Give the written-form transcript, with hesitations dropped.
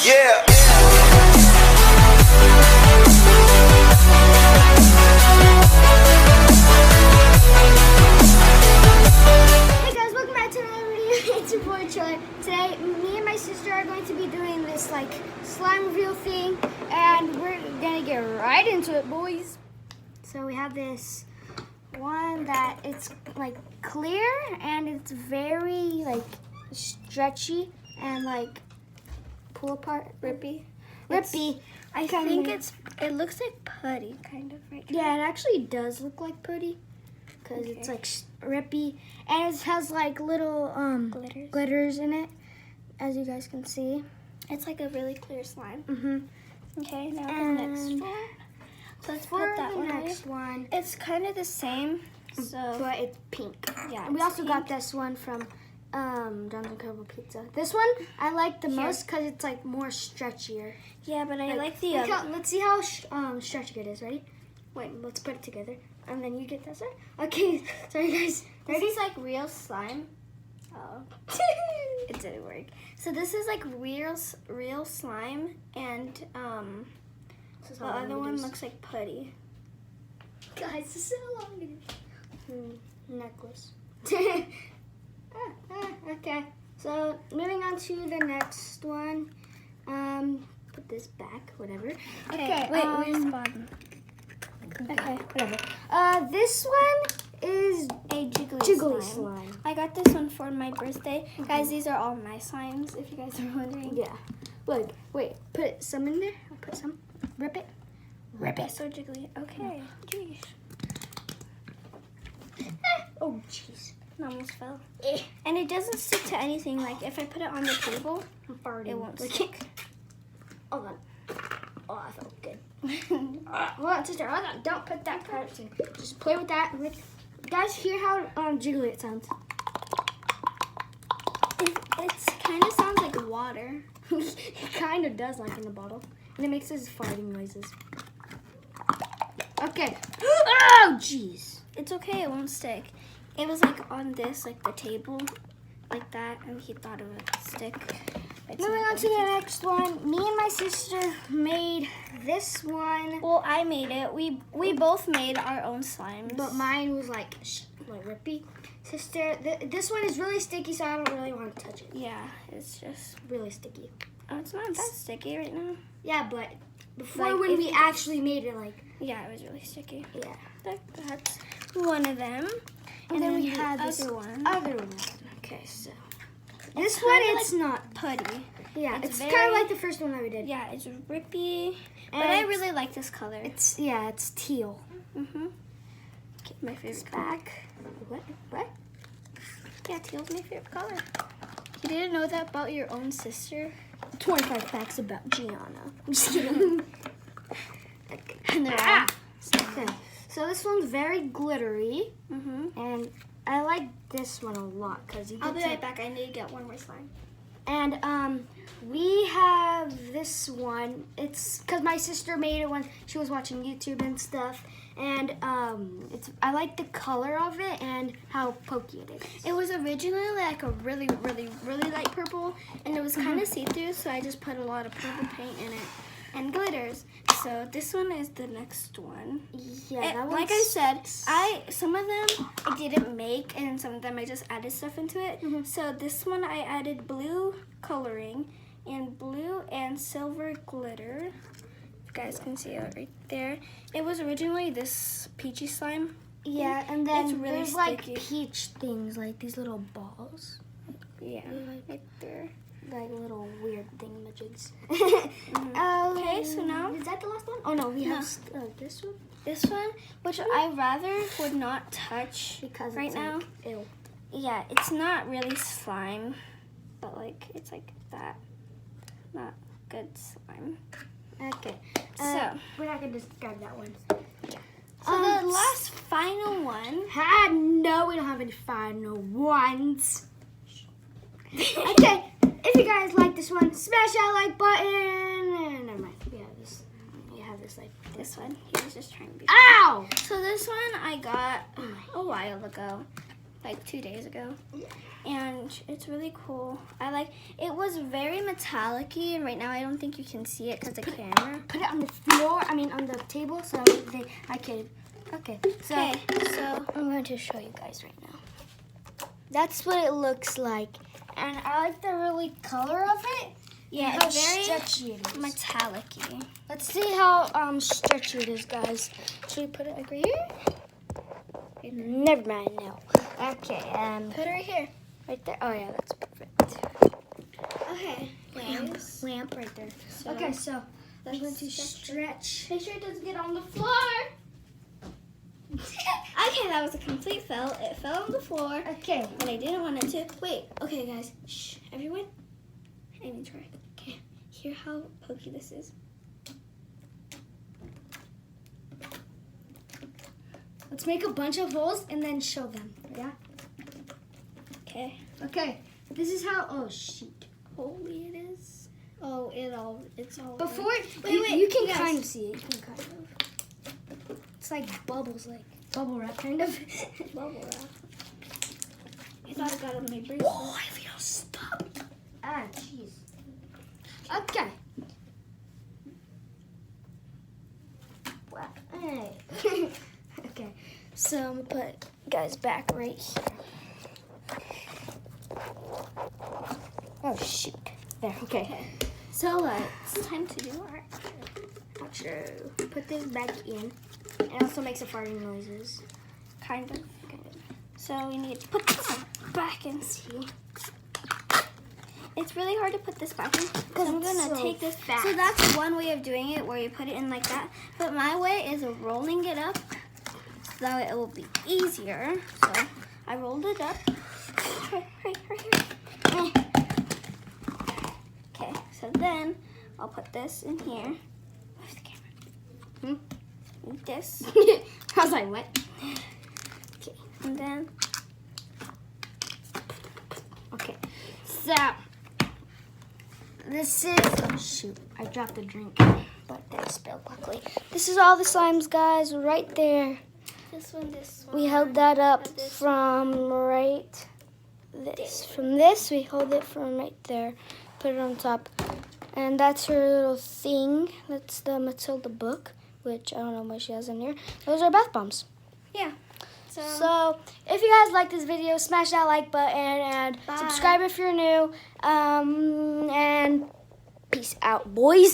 Yeah. Hey guys, welcome back to another video. It's your boy Troy. Today, me and my sister are going to be doing this like slime reveal thing, and we're gonna get right into it, boys. So we have this one that it's like clear and it's very like stretchy and like pull apart, rippy. I think it looks like putty, kind of, right? Yeah, it actually does look like putty because it's like rippy and it has like little glitters in it, as you guys can see. It's like a really clear slime. Okay, now And the next one. So let's For put that the one next away. one, It's kind of the same. So but it's pink. yeah, And we it's also pink. got this one from John's Incredible Pizza. This one I like the most because it's like more stretchier. Yeah, but I like the Look other. how- let's see how stretchy it is. Ready? Wait, let's put it together. And then you get this one. Okay, sorry guys. This Ready? is like real slime. Oh, it didn't work. So this is like real slime, and This is the how long other it one is. looks like putty. Guys, this is how long it is. Necklace. Okay, so moving on to the next one. Put this back, whatever. Okay, wait, where's the bottom? Okay, whatever. This one is A jiggly, jiggly slime. slime. I got this one for my birthday. Guys, these are all my slimes, if you guys are wondering. Yeah. Look, wait, put some in there. I'll put some. Rip it. Rip It's so jiggly. Okay. Jeez. Oh, jeez. It almost fell. Eh. And it doesn't stick to anything. Like, if I put it on the table, I'm farting. it won't Look. stick. Hold on. Oh, that felt good. Hold on, sister. Hold on. Don't put that part in. Just play with that. Guys, hear how jiggly it sounds. It kind of sounds like water. It kind of does, like in the bottle. And it makes these farting noises. Okay. Oh, jeez. It's okay. It won't stick. It was like on this, like the table, like that, and he thought it would stick. It's Moving not on to going the next one. Me and my sister made this one, Well, I made it. We both made our own slimes. but mine was like rippy. Sister, this one is really sticky, so I don't really want to touch it. Yeah, it's just. Really sticky. Oh, it's not that sticky right now. Yeah, but before Like, when if we you- actually made it, like, Yeah, it was really sticky. yeah. That's one of them. And then we the have this other one. other one. Okay, so this It's one, kinda it's not. Putty. Yeah, it's it's very- kind of like the first one that we did. Yeah, it's rippy. But And I it's- really like this color. It's teal. My favorite color. Back. What? Yeah, teal's my favorite color. You didn't know that about your own sister? 25 facts about Gianna. I'm just kidding. And they're Ah! Okay, so this one's very glittery, and I like this one a lot because you I'll get be to. right back. I need to get one more slime. And we have this one. It's because my sister made it when she was watching YouTube and stuff. And I like the color of it and how pokey it is. It was originally like a really light purple, and it was kind of see-through, so I just put a lot of purple paint in it and glitters. So this one is the next one. Yeah, And like I said, some of them I didn't make, and some of them I just added stuff into it. So this one I added blue coloring and blue and silver glitter. You guys can see it right there. It was originally this peachy slime. Yeah, and then It's really there's like sticky. peach things, like these little balls, Yeah, right there. like little weird thingamajigs. Okay, so now Is that the last one? Oh no, we No. have this one this one, which I rather would not touch because right it's now. like, ew. Yeah, it's not really slime, but like it's like that. Not good slime. Okay, So we're not gonna describe that one. So the last final one. No, we don't have any final ones. Okay, if you guys like this one, smash that like button. Never mind. We have this like This one. He was just trying to be. Ow! So this one I got a while ago. like 2 days ago. And it's really cool. It was very metallic-y, and right now I don't think you can see it because the camera. Put it on the floor, on the table so I could. Okay, so I'm going to show you guys right now. That's what it looks like. And I like the really color of it. Yeah, How it's very stretchy it is. metallic-y. Let's see how stretchy it is, guys. Should we put it like right here? Never mind, no. Okay, Put it right here. right there. Oh yeah, that's perfect. Okay. Lamp right there. So, Okay, so I'm going to stretch stretch. Make sure it doesn't get on the floor. Okay, that was a complete fail. It fell on the floor. Okay. But I didn't want it to. Wait. Okay, guys. Shh. Everyone. I need to try. Okay. Hear how pokey this is. Let's make a bunch of holes and then show them. Yeah. Okay. Okay. This is how. Oh shoot. Holy it is. Oh, it's all. Before Wait, you can guys. kind of see it. You can kind of. It's like bubbles, like bubble wrap, kind of. Bubble wrap. I thought it got on my bracelet. Oh, I feel stuck. Ah, jeez. Okay. Wow. Hey. Okay. So I'm gonna put guys back right here. Oh shoot. There. Okay. So It's time to do our outro. Put this back in. It also makes a farting noises. kind of. So we need to put this back and see. It's really hard to put this back in because I'm it's gonna so take this. fast. So that's one way of doing it, where you put it in like that. But my way is rolling it up, so that way it will be easier. So I rolled it up. Right here. Okay, so then I'll put this in here. Where's the camera? This. I was like, what? Okay, and then Okay. So this is oh shoot, I dropped the drink, but that spilled luckily. This is all the slimes, guys, right there. this one. We held that up and this. from right this. From this, we hold it from right there. Put it on top. And that's her little thing. That's the Matilda book, which I don't know what she has in here. Those are bath bombs. Yeah. So if you guys like this video, smash that like button and Bye. subscribe if you're new. And peace out, boys.